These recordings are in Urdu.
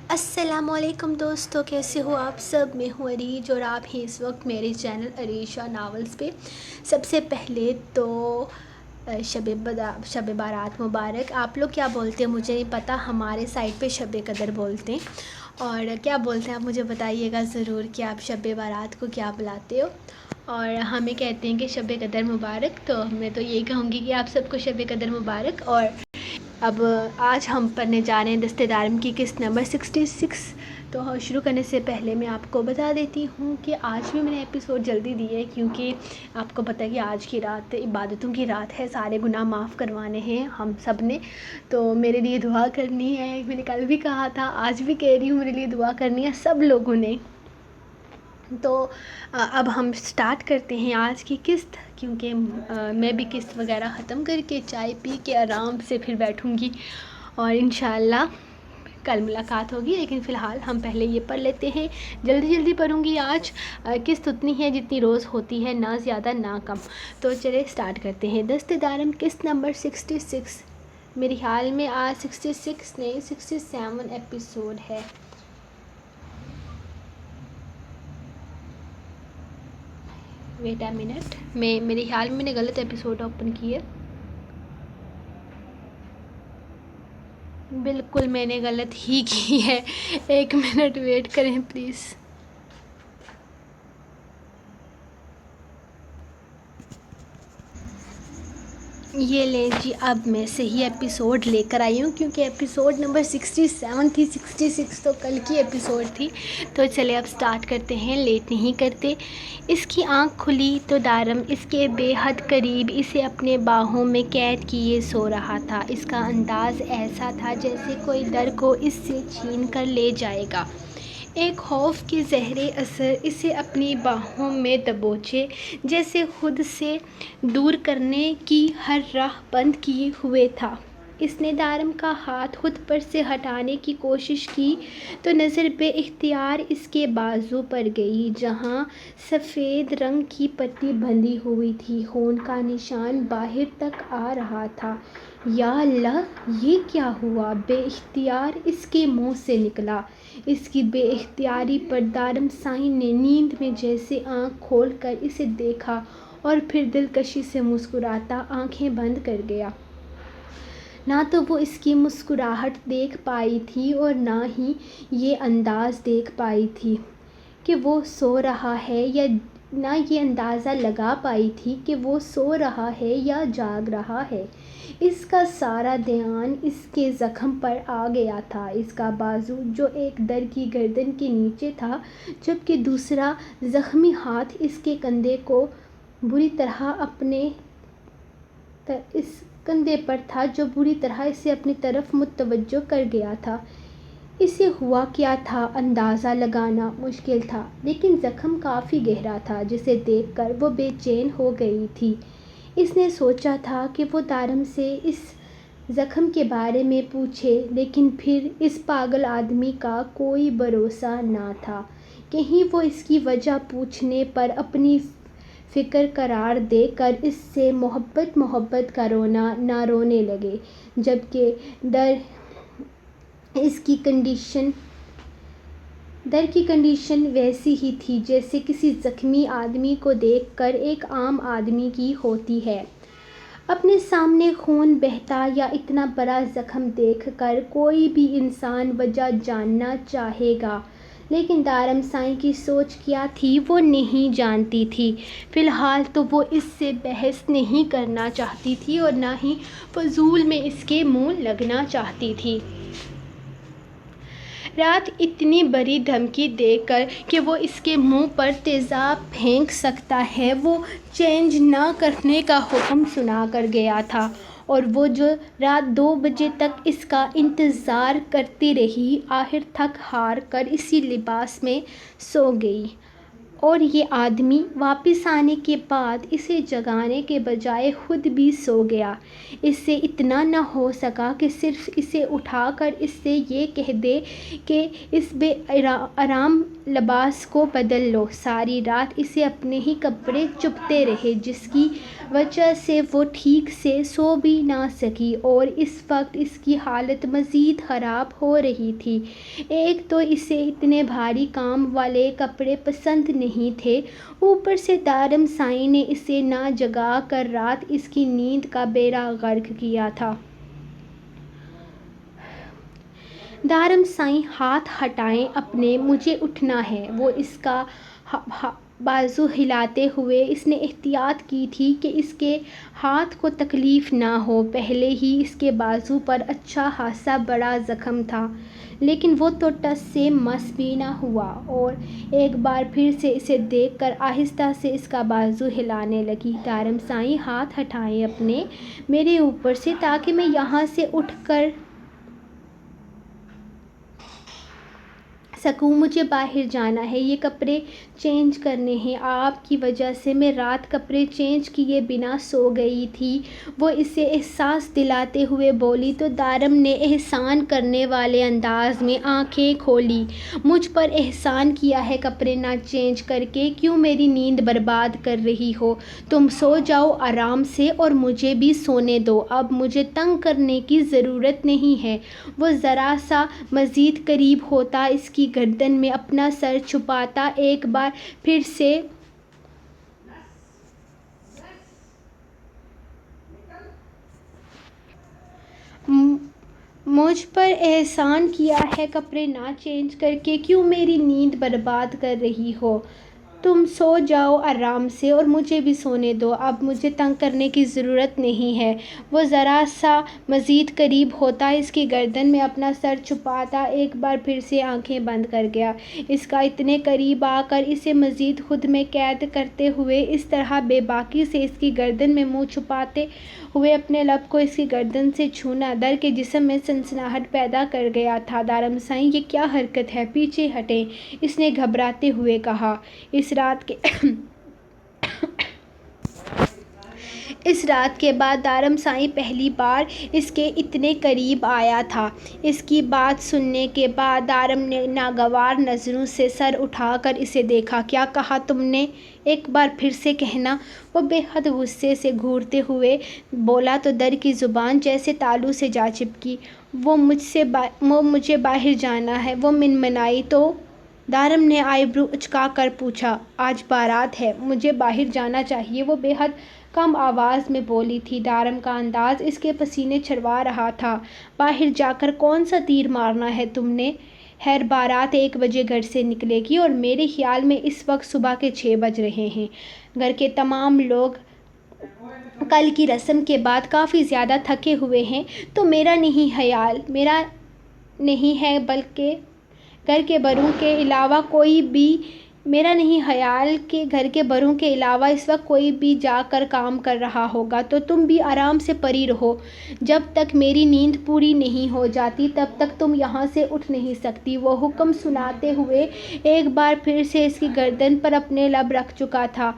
السلام علیکم دوستو، کیسے ہو آپ سب؟ میں ہوں عریج اور آپ ہیں اس وقت میرے چینل عریشہ ناولز پہ۔ سب سے پہلے تو شب بارات مبارک۔ آپ لوگ کیا بولتے ہیں مجھے نہیں پتہ، ہمارے سائڈ پہ شب قدر بولتے ہیں، اور کیا بولتے ہیں آپ مجھے بتائیے گا ضرور کہ آپ شب بارات کو کیا بلاتے ہو، اور ہمیں کہتے ہیں کہ شب قدر مبارک۔ تو میں تو یہی کہوں گی کہ آپ سب کو شب قدر مبارک۔ اور اب آج ہم پڑھنے جا رہے ہیں دستِ دارم کی قسط نمبر 66۔ تو شروع کرنے سے پہلے میں آپ کو بتا دیتی ہوں کہ آج بھی میں نے ایپیسوڈ جلدی دی ہے، کیونکہ آپ کو پتہ ہے کہ آج کی رات عبادتوں کی رات ہے، سارے گناہ معاف کروانے ہیں ہم سب نے، تو میرے لیے دعا کرنی ہے۔ میں نے کل بھی کہا تھا، آج بھی کہہ رہی ہوں، میرے لیے دعا کرنی ہے سب لوگوں نے۔ تو اب ہم سٹارٹ کرتے ہیں آج کی قسط، کیونکہ میں بھی قسط وغیرہ ختم کر کے چائے پی کے آرام سے پھر بیٹھوں گی، اور انشاءاللہ کل ملاقات ہوگی، لیکن فی الحال ہم پہلے یہ پڑھ لیتے ہیں۔ جلدی جلدی پڑھوں گی آج، قسط اتنی ہے جتنی روز ہوتی ہے، نہ زیادہ نہ کم۔ تو چلے سٹارٹ کرتے ہیں۔ دستِ دارم قسط نمبر 66۔ میرے خیال میں آج 66 نہیں 67 ایپیسوڈ ہے۔ ویٹ اے منٹ، میرے خیال میں نے غلط ایپیسوڈ اوپن کی ہے۔ بالکل میں نے غلط ہی کی ہے، ایک منٹ ویٹ کریں پلیز۔ یہ لیں جی، اب میں صحیح ایپیسوڈ لے کر آئی ہوں، کیونکہ ایپیسوڈ نمبر 67 تھی، 66 تو کل کی ایپیسوڈ تھی۔ تو چلے اب سٹارٹ کرتے ہیں، لیٹ نہیں کرتے۔ اس کی آنکھ کھلی تو دارم اس کے بے حد قریب اسے اپنے باہوں میں قید کیے سو رہا تھا۔ اس کا انداز ایسا تھا جیسے کوئی در کو اس سے چھین کر لے جائے گا۔ ایک خوف کے زہرے اثر اسے اپنی باہوں میں دبوچے جیسے خود سے دور کرنے کی ہر راہ بند کیے ہوئے تھا۔ اس نے دارم کا ہاتھ خود پر سے ہٹانے کی کوشش کی تو نظر بے اختیار اس کے بازو پر گئی، جہاں سفید رنگ کی پٹی بندھی ہوئی تھی۔ خون کا نشان باہر تک آ رہا تھا۔ یا اللہ، یہ کیا ہوا؟ بے اختیار اس کے منہ سے نکلا۔ اس کی بے اختیاری پر دارم سائیں نے نیند میں جیسے آنکھ کھول کر اسے دیکھا اور پھر دلکشی سے مسکراتا آنکھیں بند کر گیا۔ نہ تو وہ اس کی مسکراہٹ دیکھ پائی تھی اور نہ ہی یہ انداز دیکھ پائی تھی کہ وہ سو رہا ہے، یا نہ یہ اندازہ لگا پائی تھی کہ وہ سو رہا ہے یا جاگ رہا ہے۔ اس کا سارا دھیان اس کے زخم پر آ گیا تھا، اس کا بازو جو ایک در کی گردن کے نیچے تھا، جبکہ دوسرا زخمی ہاتھ اس کے کندھے کو بری طرح اس کندھے پر تھا جو بری طرح اسے اپنی طرف متوجہ کر گیا تھا۔ اسے ہوا کیا تھا اندازہ لگانا مشکل تھا، لیکن زخم کافی گہرا تھا جسے دیکھ کر وہ بے چین ہو گئی تھی۔ اس نے سوچا تھا کہ وہ دارم سے اس زخم کے بارے میں پوچھے، لیکن پھر اس پاگل آدمی کا کوئی بھروسہ نہ تھا۔ کہیں وہ اس کی وجہ پوچھنے پر اپنی فکر قرار دے کر اس سے محبت کا رونا نہ رونے لگے، جبکہ در کی کنڈیشن ویسی ہی تھی جیسے کسی زخمی آدمی کو دیکھ کر ایک عام آدمی کی ہوتی ہے۔ اپنے سامنے خون بہتا یا اتنا بڑا زخم دیکھ کر کوئی بھی انسان وجہ جاننا چاہے گا، لیکن دارم سائیں کی سوچ کیا تھی وہ نہیں جانتی تھی۔ فی الحال تو وہ اس سے بحث نہیں کرنا چاہتی تھی اور نہ ہی فضول میں اس کے منہ لگنا چاہتی تھی۔ رات اتنی بڑی دھمکی دے کر کہ وہ اس کے منہ پر تیزاب پھینک سکتا ہے، وہ چینج نہ کرنے کا حکم سنا کر گیا تھا، اور وہ جو رات 2 بجے تک اس کا انتظار کرتی رہی، آخر تھک ہار کر اسی لباس میں سو گئی۔ اور یہ آدمی واپس آنے کے بعد اسے جگانے کے بجائے خود بھی سو گیا۔ اس سے اتنا نہ ہو سکا کہ صرف اسے اٹھا کر اس سے یہ کہہ دے کہ اس بے آرام لباس کو بدل لو۔ ساری رات اسے اپنے ہی کپڑے چبھتے رہے، جس کی وجہ سے وہ ٹھیک سے سو بھی نہ سکی، اور اس وقت اس کی حالت مزید خراب ہو رہی تھی۔ ایک تو اسے اتنے بھاری کام والے کپڑے پسند نہیں تھے، اوپر سے دارم سائی نے اسے نہ جگا کر رات اس کی نیند کا بیڑا غرق کیا تھا۔ دارم سائی ہاتھ ہٹائیں اپنے، مجھے اٹھنا ہے۔ وہ اس کا بازو ہلاتے ہوئے اس نے احتیاط کی تھی کہ اس کے ہاتھ کو تکلیف نہ ہو، پہلے ہی اس کے بازو پر اچھا خاصا بڑا زخم تھا، لیکن وہ تو ٹس سے مس بھی نہ ہوا، اور ایک بار پھر سے اسے دیکھ کر آہستہ سے اس کا بازو ہلانے لگی۔ دارم سائی ہاتھ ہٹائیں اپنے میرے اوپر سے، تاکہ میں یہاں سے اٹھ کر سکوں، مجھے باہر جانا ہے، یہ کپڑے چینج کرنے ہیں، آپ کی وجہ سے میں رات کپڑے چینج کیے بنا سو گئی تھی۔ وہ اسے احساس دلاتے ہوئے بولی تو دارم نے احسان کرنے والے انداز میں آنکھیں کھولیں۔ مجھ پر احسان کیا ہے کپڑے نہ چینج کر کے؟ کیوں میری نیند برباد کر رہی ہو؟ تم سو جاؤ آرام سے اور مجھے بھی سونے دو، اب مجھے تنگ کرنے کی ضرورت نہیں ہے۔ وہ ذرا سا مزید قریب ہوتا، اس کی گردن میں اپنا سر چھپاتا، ایک بار پھر سے مجھ پر احسان کیا ہے کپڑے نہ چینج کر کے؟ کیوں میری نیند برباد کر رہی ہو؟ تم سو جاؤ آرام سے اور مجھے بھی سونے دو، اب مجھے تنگ کرنے کی ضرورت نہیں ہے۔ وہ ذرا سا مزید قریب ہوتا، اس کی گردن میں اپنا سر چھپاتا، ایک بار پھر سے آنکھیں بند کر گیا۔ اس کا اتنے قریب آ کر اسے مزید خود میں قید کرتے ہوئے، اس طرح بے باکی سے اس کی گردن میں منہ چھپاتے ہوئے اپنے لب کو اس کی گردن سے چھونا در کے جسم میں سنسناہٹ پیدا کر گیا تھا۔ دارم سائی، یہ کیا حرکت ہے؟ پیچھے ہٹیں، اس نے گھبراتے ہوئے کہا۔ اس رات کے بعد دارم سائی پہلی بار اس کے اتنے قریب آیا تھا۔ اس کی بات سننے کے بعد دارم نے ناگوار نظروں سے سر اٹھا کر اسے دیکھا۔ کیا کہا تم نے؟ ایک بار پھر سے کہنا۔ وہ بے حد غصے سے گھورتے ہوئے بولا تو در کی زبان جیسے تالو سے جا چپکی۔ وہ مجھے باہر جانا ہے، وہ منمنائی۔ تو دارم نے آئی برو اچکا کر پوچھا۔ آج بارات ہے، مجھے باہر جانا چاہیے، وہ بے حد کم آواز میں بولی تھی۔ دارم کا انداز اس کے پسینے چھڑوا رہا تھا۔ باہر جا کر کون سا تیر مارنا ہے تم نے؟ خیر، بارات 1 بجے گھر سے نکلے گی اور میرے خیال میں اس وقت صبح کے 6 بج رہے ہیں۔ گھر کے تمام لوگ کل کی رسم کے بعد کافی زیادہ تھکے ہوئے ہیں، تو میرا نہیں ہے بلکہ گھر کے بڑوں کے علاوہ کوئی بھی میرا نہیں خیال کہ گھر کے بڑوں کے علاوہ اس وقت کوئی بھی جا کر کام کر رہا ہوگا، تو تم بھی آرام سے پڑی رہو۔ جب تک میری نیند پوری نہیں ہو جاتی تب تک تم یہاں سے اٹھ نہیں سکتی۔ وہ حکم سناتے ہوئے ایک بار پھر سے اس کی گردن پر اپنے لب رکھ چکا تھا،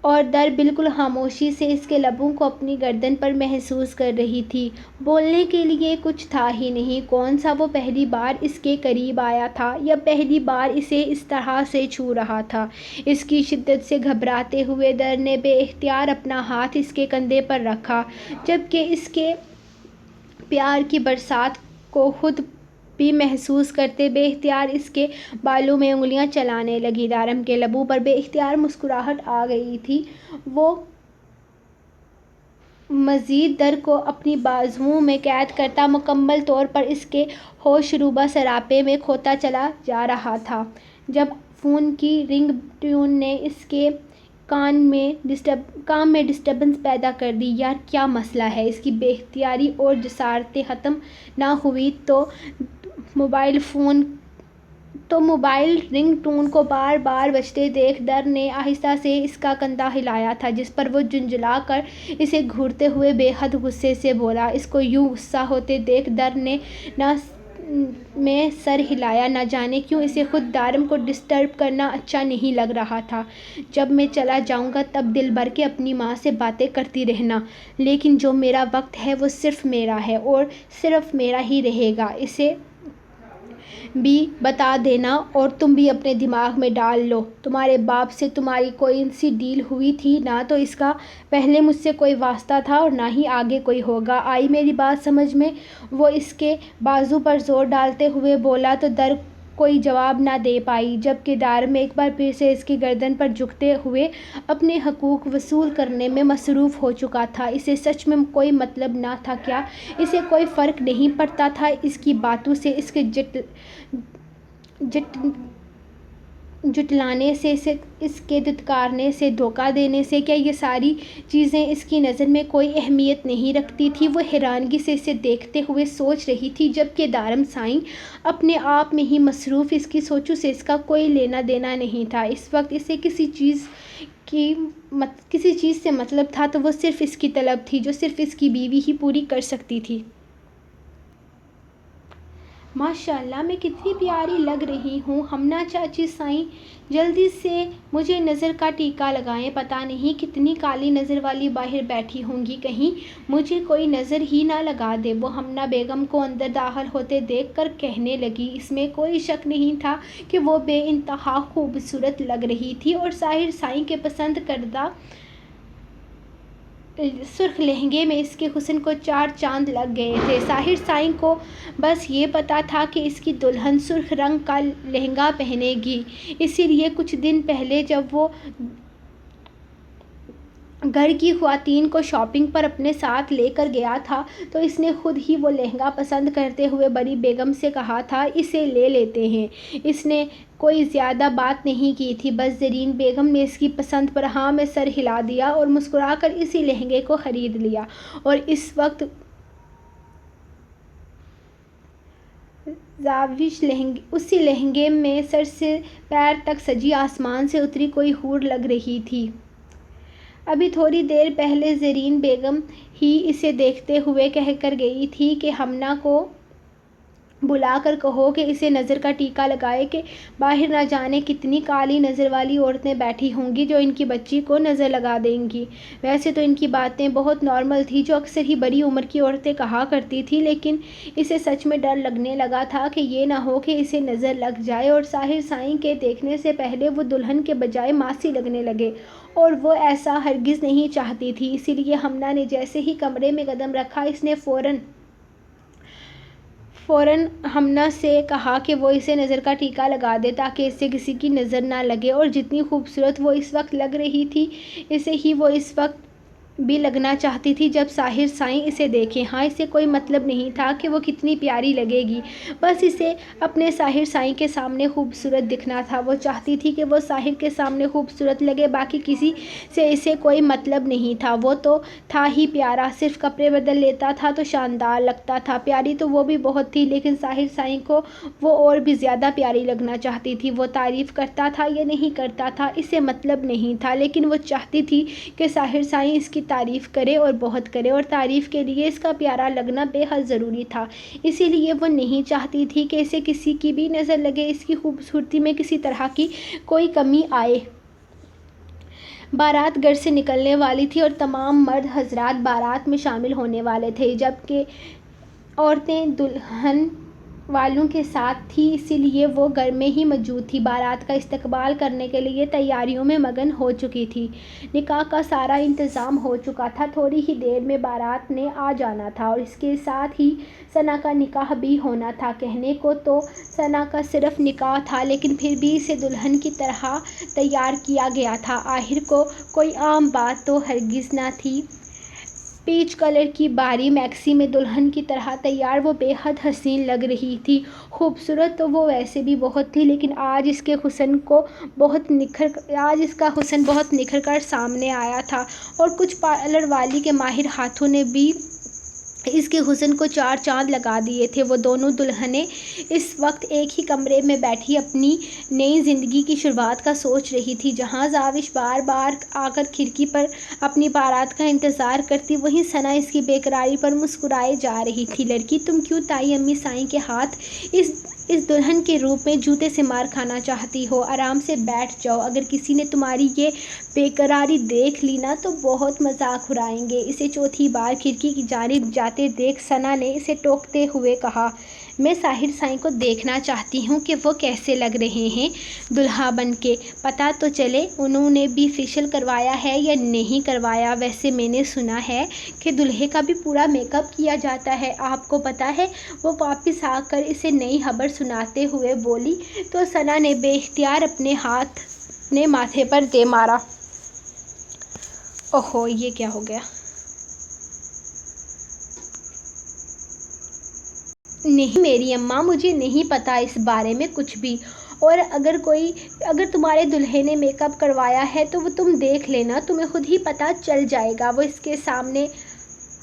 اور در بالکل خاموشی سے اس کے لبوں کو اپنی گردن پر محسوس کر رہی تھی۔ بولنے کے لیے کچھ تھا ہی نہیں۔ کون سا وہ پہلی بار اس کے قریب آیا تھا، یا پہلی بار اسے اس طرح سے چھو رہا تھا؟ اس کی شدت سے گھبراتے ہوئے در نے بے اختیار اپنا ہاتھ اس کے کندھے پر رکھا، جبکہ اس کے پیار کی برسات کو خود بھی محسوس کرتے بے اختیار اس کے بالوں میں انگلیاں چلانے لگی۔ دارم کے لبوں پر بے اختیار مسکراہٹ آ گئی تھی۔ وہ مزید در کو اپنی بازوؤں میں قید کرتا مکمل طور پر اس کے ہوش روبہ سراپے میں کھوتا چلا جا رہا تھا، جب فون کی رنگ ٹون نے اس کے کان میں ڈسٹربنس پیدا کر دی۔ یار، کیا مسئلہ ہے؟ اس کی بے اختیاری اور جسارتیں ختم نہ ہوئی تو موبائل رنگ ٹون کو بار بار بجتے دیکھ در نے آہستہ سے اس کا کندھا ہلایا تھا، جس پر وہ جھنجھلا کر اسے گھورتے ہوئے بے حد غصے سے بولا۔ اس کو یوں غصہ ہوتے دیکھ در نے نہ میں سر ہلایا۔ نہ جانے کیوں اسے خود دارم کو ڈسٹرب کرنا اچھا نہیں لگ رہا تھا۔ جب میں چلا جاؤں گا تب دل بھر کے اپنی ماں سے باتیں کرتی رہنا، لیکن جو میرا وقت ہے وہ صرف میرا ہے اور صرف میرا ہی رہے گا، اسے بھی بتا دینا اور تم بھی اپنے دماغ میں ڈال لو۔ تمہارے باپ سے تمہاری کوئی سی ڈیل ہوئی تھی؟ نہ تو اس کا پہلے مجھ سے کوئی واسطہ تھا اور نہ ہی آگے کوئی ہوگا۔ آئی میری بات سمجھ میں؟ وہ اس کے بازو پر زور ڈالتے ہوئے بولا تو در کوئی جواب نہ دے پائی، جبکہ دارم ایک بار پھر سے اس کی گردن پر جھکتے ہوئے اپنے حقوق وصول کرنے میں مصروف ہو چکا تھا۔ اسے سچ میں کوئی مطلب نہ تھا کیا؟ اسے کوئی فرق نہیں پڑتا تھا اس کی باتوں سے، اس کے جھٹلانے سے، اس کے دھتکارنے سے، دھوکہ دینے سے؟ کیا یہ ساری چیزیں اس کی نظر میں کوئی اہمیت نہیں رکھتی تھی؟ وہ حیرانگی سے اسے دیکھتے ہوئے سوچ رہی تھی، جبکہ دارم سائیں اپنے آپ میں ہی مصروف، اس کی سوچوں سے اس کا کوئی لینا دینا نہیں تھا۔ اس وقت اسے کسی چیز سے مطلب تھا تو وہ صرف اس کی طلب تھی، جو صرف اس کی بیوی ہی پوری کر سکتی تھی۔ ماشاءاللہ میں کتنی پیاری لگ رہی ہوں ہمنا چاچی سائیں، جلدی سے مجھے نظر کا ٹیکا لگائیں، پتہ نہیں کتنی کالی نظر والی باہر بیٹھی ہوں گی، کہیں مجھے کوئی نظر ہی نہ لگا دے۔ وہ ہمنا بیگم کو اندر داخل ہوتے دیکھ کر کہنے لگی۔ اس میں کوئی شک نہیں تھا کہ وہ بے انتہا خوبصورت لگ رہی تھی اور طاہر سائیں کے پسند کردہ سرخ لہنگے میں اس کے حسن کو چار چاند لگ گئے تھے۔ طاہر سائیں کو بس یہ پتہ تھا کہ اس کی دلہن سرخ رنگ کا لہنگا پہنے گی، اسی لیے کچھ دن پہلے جب وہ گھر کی خواتین کو شاپنگ پر اپنے ساتھ لے کر گیا تھا تو اس نے خود ہی وہ لہنگا پسند کرتے ہوئے بڑی بیگم سے کہا تھا، اسے لے لیتے ہیں۔ اس نے کوئی زیادہ بات نہیں کی تھی، بس زرین بیگم نے اس کی پسند پر ہاں میں سر ہلا دیا اور مسکرا کر اسی لہنگے کو خرید لیا، اور اس وقت اسی لہنگے میں سر سے پیر تک سجی آسمان سے اتری کوئی حور لگ رہی تھی۔ ابھی تھوڑی دیر پہلے زرین بیگم ہی اسے دیکھتے ہوئے کہہ کر گئی تھی کہ ہمنا کو بلا کر کہو کہ اسے نظر کا ٹیکا لگائے کہ باہر نہ جانے کتنی کالی نظر والی عورتیں بیٹھی ہوں گی جو ان کی بچی کو نظر لگا دیں گی۔ ویسے تو ان کی باتیں بہت نارمل تھیں، جو اکثر ہی بڑی عمر کی عورتیں کہا کرتی تھیں، لیکن اسے سچ میں ڈر لگنے لگا تھا کہ یہ نہ ہو کہ اسے نظر لگ جائے اور طاہر سائیں کے دیکھنے سے پہلے وہ دلہن کے بجائے ماسی لگنے لگے، اور وہ ایسا ہرگز نہیں چاہتی تھی۔ اسی لیے ہمنا نے جیسے ہی کمرے میں قدم رکھا، اس نے فوراً ہمنا سے کہا کہ وہ اسے نظر کا ٹیکا لگا دے تاکہ اسے کسی کی نظر نہ لگے، اور جتنی خوبصورت وہ اس وقت لگ رہی تھی اسے ہی وہ اس وقت بھی لگنا چاہتی تھی جب طاہر سائیں اسے دیکھیں۔ ہاں اسے کوئی مطلب نہیں تھا کہ وہ کتنی پیاری لگے گی، بس اسے اپنے طاہر سائیں کے سامنے خوبصورت دکھنا تھا۔ وہ چاہتی تھی کہ وہ طاہر کے سامنے خوبصورت لگے، باقی کسی سے اسے کوئی مطلب نہیں تھا۔ وہ تو تھا ہی پیارا، صرف کپڑے بدل لیتا تھا تو شاندار لگتا تھا۔ پیاری تو وہ بھی بہت تھی، لیکن طاہر سائیں کو وہ اور بھی زیادہ پیاری لگنا چاہتی تھی۔ وہ تعریف کرتا تھا یا نہیں کرتا تھا اسے مطلب نہیں تھا، لیکن وہ چاہتی تھی کہ طاہر سائیں اس کی تعریف کرے اور بہت کرے، اور تعریف کے لیے اس کا پیارا لگنا بے حد ضروری تھا۔ اسی لیے وہ نہیں چاہتی تھی کہ اسے کسی کی بھی نظر لگے، اس کی خوبصورتی میں کسی طرح کی کوئی کمی آئے۔ بارات گھر سے نکلنے والی تھی اور تمام مرد حضرات بارات میں شامل ہونے والے تھے، جبکہ عورتیں دلہن والوں کے ساتھ تھیں، اسی لیے وہ گھر میں ہی موجود تھی۔ بارات کا استقبال کرنے کے لیے تیاریوں میں مگن ہو چکی تھی۔ نکاح کا سارا انتظام ہو چکا تھا، تھوڑی ہی دیر میں بارات نے آ جانا تھا اور اس کے ساتھ ہی ثنا کا نکاح بھی ہونا تھا۔ کہنے کو تو ثنا کا صرف نکاح تھا، لیکن پھر بھی اسے دلہن کی طرح تیار کیا گیا تھا۔ آخر کو کوئی عام بات تو ہرگز نہ تھی۔ پیچ کلر کی بھاری میکسی میں دلہن کی طرح تیار وہ بے حد حسین لگ رہی تھی۔ خوبصورت تو وہ ویسے بھی بہت تھی، لیکن آج اس کا حسن بہت نکھر کر سامنے آیا تھا، اور کچھ پارلر والی کے ماہر ہاتھوں نے بھی اس کے حسن کو چار چاند لگا دیے تھے۔ وہ دونوں دلہنیں اس وقت ایک ہی کمرے میں بیٹھی اپنی نئی زندگی کی شروعات کا سوچ رہی تھی۔ جہاں زاوش بار بار آ کر کھڑکی پر اپنی بارات کا انتظار کرتی، وہیں ثنا اس کی بے قراری پر مسکرائے جا رہی تھی۔ لڑکی، تم کیوں تائی امی سائیں کے ہاتھ اس دلہن کے روپ میں جوتے سے مار کھانا چاہتی ہو؟ آرام سے بیٹھ جاؤ، اگر کسی نے تمہاری یہ بے قراری دیکھ لی نا تو بہت مذاق اڑائیں گے۔ اسے چوتھی بار کھڑکی کی جانب جاتے دیکھ ثنا نے اسے ٹوکتے ہوئے کہا، میں ساحر سائیں کو دیکھنا چاہتی ہوں کہ وہ کیسے لگ رہے ہیں دلہا بن کے۔ پتہ تو چلے انہوں نے بھی فیشل کروایا ہے یا نہیں کروایا۔ ویسے میں نے سنا ہے کہ دلہے کا بھی پورا میک اپ کیا جاتا ہے، آپ کو پتہ ہے؟ وہ واپس آ کر اسے نئی خبر سناتے ہوئے بولی تو ثنا نے بے اختیار اپنے ہاتھ نے ماتھے پر دے مارا۔ اوہو، یہ کیا ہو گیا؟ نہیں میری اماں، مجھے نہیں پتا اس بارے میں کچھ بھی، اور اگر تمہارے دلہے نے میک اپ کروایا ہے تو وہ تم دیکھ لینا، تمہیں خود ہی پتا چل جائے گا۔ وہ اس کے سامنے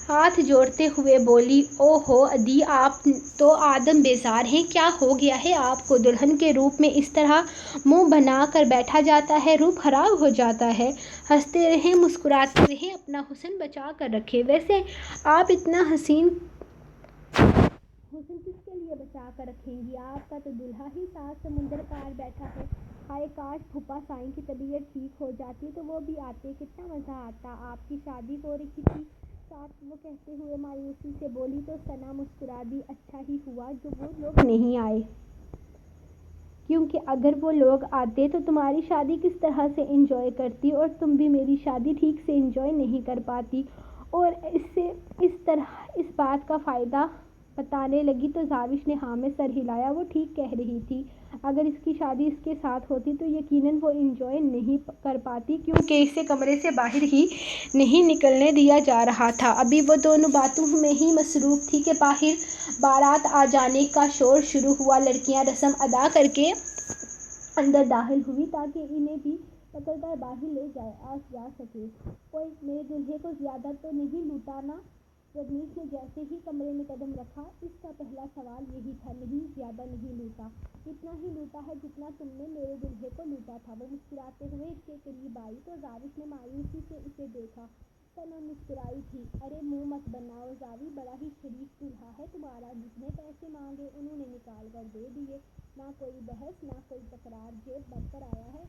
ہاتھ جوڑتے ہوئے بولی، اوہو ادی، آپ تو آدم بیزار ہیں، کیا ہو گیا ہے آپ کو؟ دلہن کے روپ میں اس طرح منہ بنا کر بیٹھا جاتا ہے، روپ خراب ہو جاتا ہے۔ ہنستے رہیں، مسکراتے رہیں، اپنا حسن بچا کر رکھیں۔ ویسے آپ اتنا حسن کس کے لیے بچا کر رکھیں گی؟ آپ کا تو دلہا ہی سات سمندر پار بیٹھا ہے۔ ہائے کاش پھوپھا سائیں کی طبیعت ٹھیک ہو جاتی تو وہ بھی آتے، کتنا مزہ آتا۔ آپ کی شادی ہو رہی تھی ساتھ، وہ کہتے ہوئے مایوسی سے بولی تو ثنا مسکرا دی۔ اچھا ہی ہوا جو وہ لوگ نہیں آئے، کیونکہ اگر وہ لوگ آتے تو تمہاری شادی کس طرح سے انجوائے کرتی، اور تم بھی میری شادی ٹھیک سے انجوائے نہیں کر پاتی۔ اور اس بات کا فائدہ بتانے لگی تو زاوش نے ہاں میں سر ہلایا۔ وہ ٹھیک کہہ رہی تھی، اگر اس کی شادی اس کے ساتھ ہوتی تو یقیناً وہ انجوائے نہیں کر پاتی، کیونکہ اسے کمرے سے باہر ہی نہیں نکلنے دیا جا رہا تھا۔ ابھی وہ دونوں باتوں میں ہی مصروف تھی کہ باہر بارات آ جانے کا شور شروع ہوا۔ لڑکیاں رسم ادا کر کے اندر داخل ہوئیں تاکہ انہیں بھی پکڑ کر باہر لے جا سکے۔ کوئی میرے دلہے کو زیادہ تو نہیں لوٹا نا؟ رجنیش نے جیسے ہی کمرے میں قدم رکھا، اس کا پہلا سوال یہی تھا۔ نہیں، زیادہ نہیں لوٹا، اتنا ہی لوٹا ہے جتنا تم نے میرے دلہے کو لوٹا تھا۔ وہ مسکراتے ہوئے اس کے قریب آئی تو زاوش نے مایوسی سے اسے دیکھا۔ ثنا مسکرائی تھی۔ ارے منہ مت بناؤ زاوی، بڑا ہی شریف دلہا ہے تمہارا، جتنے پیسے مانگے انہوں نے نکال کر دے دیے، نہ کوئی بحث نہ کوئی تکرار، جیب بھر کر آیا ہے۔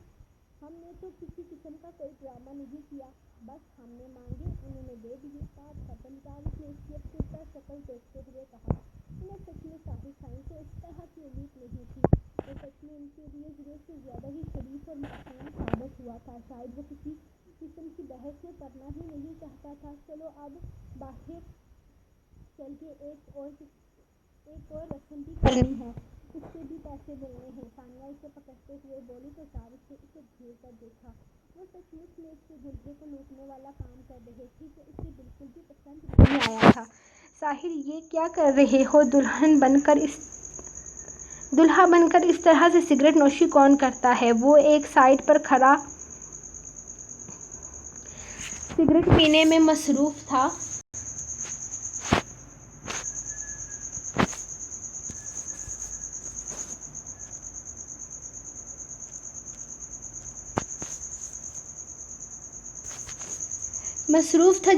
ہم نے تو کسی قسم کا کوئی ڈرامہ نہیں کیا، بس ہم نے مانگے انہوں نے دے دیے، بات ختم۔ زاوش نے اس کی اب پختہ شکل دیکھتے ہوئے کہا، انہیں سچ میں ساحر سائیں سے اس طرح کی امید نہیں تھی۔ وہ سچ میں ان کے لیے ضرورت سے زیادہ ہی شریف اور معصوم ثابت ہوا تھا۔ شاید وہ کسی قسم کی بحث میں پڑنا ہی نہیں چاہتا تھا۔ چلو اب باہر چل کے ایک اور رسم بھی کرنی ہے، اس کے بھی پیسے ملنے ہیں۔ ثانیہ اسے پکڑتے ہوئے بولی تو زاوش نے اسے گھور کر دیکھا۔ وہ سچ مچ میں اس کے دلہے کو لوٹنے والا کام کر رہے تھے جو اسے بالکل بھی پسند نہیں آیا تھا۔ ساحر، یہ کیا کر رہے ہو؟ دلہا بن کر اس طرح سے سگریٹ نوشی کون کرتا ہے؟ وہ ایک سائیڈ پر کھڑا سگریٹ پینے میں مصروف تھا۔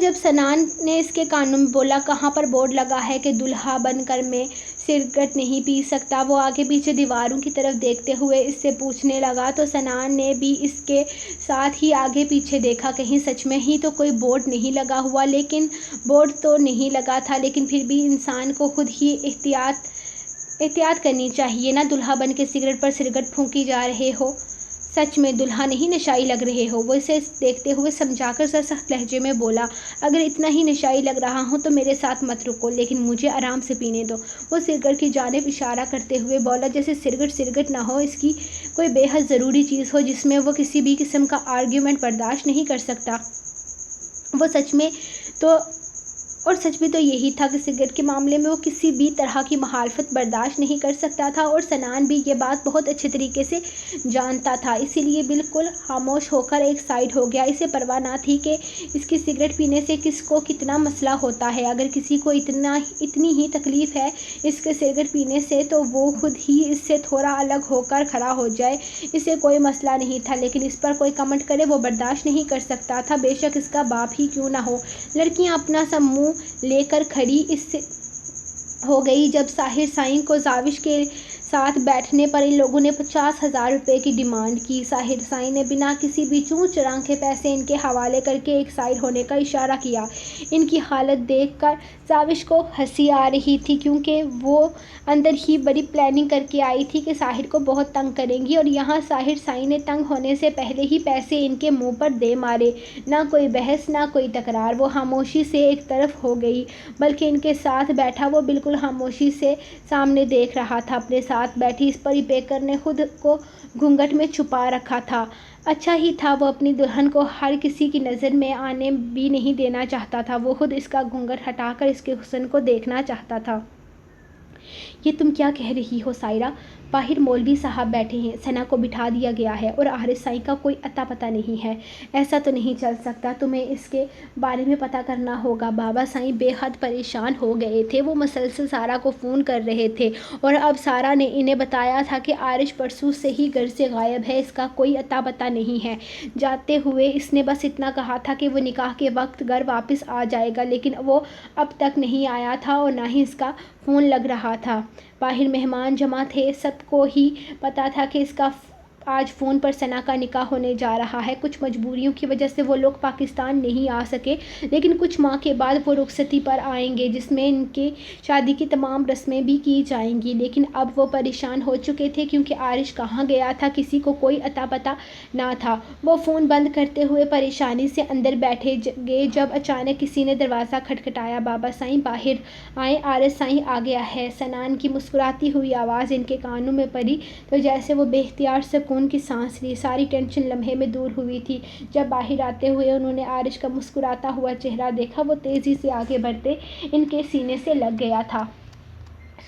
جب ثنا نے اس کے کانوں میں بولا، کہاں پر بورڈ لگا ہے کہ دلہا بن کر میں سگریٹ نہیں پی سکتا؟ وہ آگے پیچھے دیواروں کی طرف دیکھتے ہوئے اس سے پوچھنے لگا تو ثنا نے بھی اس کے ساتھ ہی آگے پیچھے دیکھا، کہیں سچ میں ہی تو کوئی بورڈ نہیں لگا ہوا۔ لیکن بورڈ تو نہیں لگا تھا، لیکن پھر بھی انسان کو خود ہی احتیاط کرنی چاہیے نا؟ دلہا بن کے سگریٹ پر سگریٹ پھونکی جا رہے ہو، سچ میں دلہا نہیں نشائی لگ رہے ہو؟ وہ اسے دیکھتے ہوئے سمجھا کر سخت لہجے میں بولا، اگر اتنا ہی نشائی لگ رہا ہوں تو میرے ساتھ مت رکو، لیکن مجھے آرام سے پینے دو۔ وہ سگریٹ کی جانب اشارہ کرتے ہوئے بولا، جیسے سگریٹ نہ ہو، اس کی کوئی بے حد ضروری چیز ہو جس میں وہ کسی بھی قسم کا آرگیومنٹ برداشت نہیں کر سکتا۔ وہ سچ میں تو اور سچ بھی تو یہی تھا کہ سگریٹ کے معاملے میں وہ کسی بھی طرح کی مخالفت برداشت نہیں کر سکتا تھا، اور سنان بھی یہ بات بہت اچھے طریقے سے جانتا تھا، اسی لیے بالکل خاموش ہو کر ایک سائڈ ہو گیا۔ اسے پرواہ نہ تھی کہ اس کی سگریٹ پینے سے کس کو کتنا مسئلہ ہوتا ہے۔ اگر کسی کو اتنی ہی تکلیف ہے اس کے سگریٹ پینے سے تو وہ خود ہی اس سے تھوڑا الگ ہو کر کھڑا ہو جائے، اسے کوئی مسئلہ نہیں تھا، لیکن اس پر کوئی کمنٹ کرے وہ برداشت نہیں کر سکتا تھا، بے شک اس کا باپ ہی کیوں نہ ہو۔ لڑکیاں اپنا سا منہ لے کر کھڑی اس سے ہو گئی جب ساحر سائیں کو زاوش کے ساتھ بیٹھنے پر ان لوگوں نے 50,000 روپے کی ڈیمانڈ کی۔ ساحر سائیں نے بنا کسی بھی چوں چران کے پیسے ان کے حوالے کر کے ایک سائڈ ہونے کا اشارہ کیا۔ ان کی حالت دیکھ کر زاوش کو ہنسی آ رہی تھی، کیونکہ وہ اندر ہی بڑی پلاننگ کر کے آئی تھی کہ ساحر کو بہت تنگ کریں گی، اور یہاں ساحر سائیں نے تنگ ہونے سے پہلے ہی پیسے ان کے منہ پر دے مارے۔ نہ کوئی بحث نہ کوئی تکرار، وہ خاموشی سے ایک طرف ہو گئی، بلکہ ان کے ساتھ بیٹھا وہ بالکل خاموشی سے سامنے دیکھ رہا تھا۔ اپنے ساتھ بیٹھی اس پری بیکر نے خود کو گھونگھٹ میں چھپا رکھا تھا۔ اچھا ہی تھا وہ اپنی دلہن کو ہر کسی کی نظر میں آنے بھی نہیں دینا چاہتا تھا، وہ خود اس کا گھونگھٹ ہٹا کر اس کے حسن کو دیکھنا چاہتا تھا۔ یہ تم کیا کہہ رہی ہو سائرہ؟ باہر مولوی صاحب بیٹھے ہیں، ثنا کو بٹھا دیا گیا ہے اور عارض سائیں کا کوئی اتا پتہ نہیں ہے۔ ایسا تو نہیں چل سکتا، تمہیں اس کے بارے میں پتہ کرنا ہوگا۔ بابا سائیں بے حد پریشان ہو گئے تھے، وہ مسلسل سارہ کو فون کر رہے تھے، اور اب سارہ نے انہیں بتایا تھا کہ عارض پرسوں سے ہی گھر سے غائب ہے، اس کا کوئی اتا پتہ نہیں ہے۔ جاتے ہوئے اس نے بس اتنا کہا تھا کہ وہ نکاح کے وقت گھر واپس آ جائے گا، لیکن وہ اب تک نہیں آیا تھا اور نہ ہی اس کا فون لگ رہا تھا۔ باہر مہمان جمع تھے، سب کو ہی پتہ تھا کہ اس کا آج فون پر ثنا کا نکاح ہونے جا رہا ہے۔ کچھ مجبوریوں کی وجہ سے وہ لوگ پاکستان نہیں آ سکے، لیکن کچھ ماہ کے بعد وہ رخصتی پر آئیں گے، جس میں ان کی شادی کی تمام رسمیں بھی کی جائیں گی۔ لیکن اب وہ پریشان ہو چکے تھے، کیونکہ عارض کہاں گیا تھا کسی کو کوئی اتا پتہ نہ تھا۔ وہ فون بند کرتے ہوئے پریشانی سے اندر بیٹھے گے جب اچانک کسی نے دروازہ کھٹکھٹایا۔ بابا سائیں باہر آئے۔ عارض سائیں آ گیا ہے، سنان کی مسکراتی ہوئی آواز ان کے کانوں میں پڑی تو جیسے وہ بے اختیار سکون کی سانس لی۔ ساری ٹینشن لمحے میں دور ہوئی تھی۔ جب باہر آتے ہوئے انہوں نے عارض کا مسکراتا ہوا چہرہ دیکھا، وہ تیزی سے آگے بڑھتے ان کے سینے سے لگ گیا تھا۔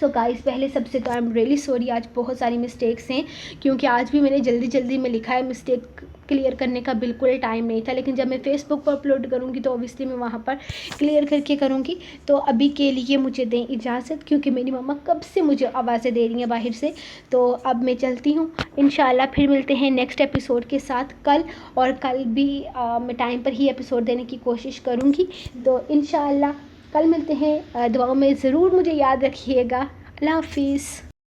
سو گائز، پہلے سب سے تو آئی ایم ریئلی سوری، آج بہت ساری مسٹیکس ہیں، کیونکہ آج بھی میں نے جلدی میں لکھا ہے، مسٹیک کلیئر کرنے کا بالکل ٹائم نہیں تھا، لیکن جب میں فیس بک پر اپلوڈ کروں گی تو اوبیسلی میں وہاں پر کلیئر کر کے کروں گی۔ تو ابھی کے لیے مجھے دیں اجازت، کیونکہ میری مما کب سے مجھے آوازیں دے رہی ہیں باہر سے، تو اب میں چلتی ہوں۔ انشاءاللہ پھر ملتے ہیں نیکسٹ ایپیسوڈ کے ساتھ کل، اور کل بھی میں ٹائم پر ہی ایپیسوڈ دینے کی کوشش کروں گی، تو انشاءاللہ کل ملتے ہیں۔ دعاؤں میں ضرور مجھے یاد رکھیے گا۔ اللہ حافظ۔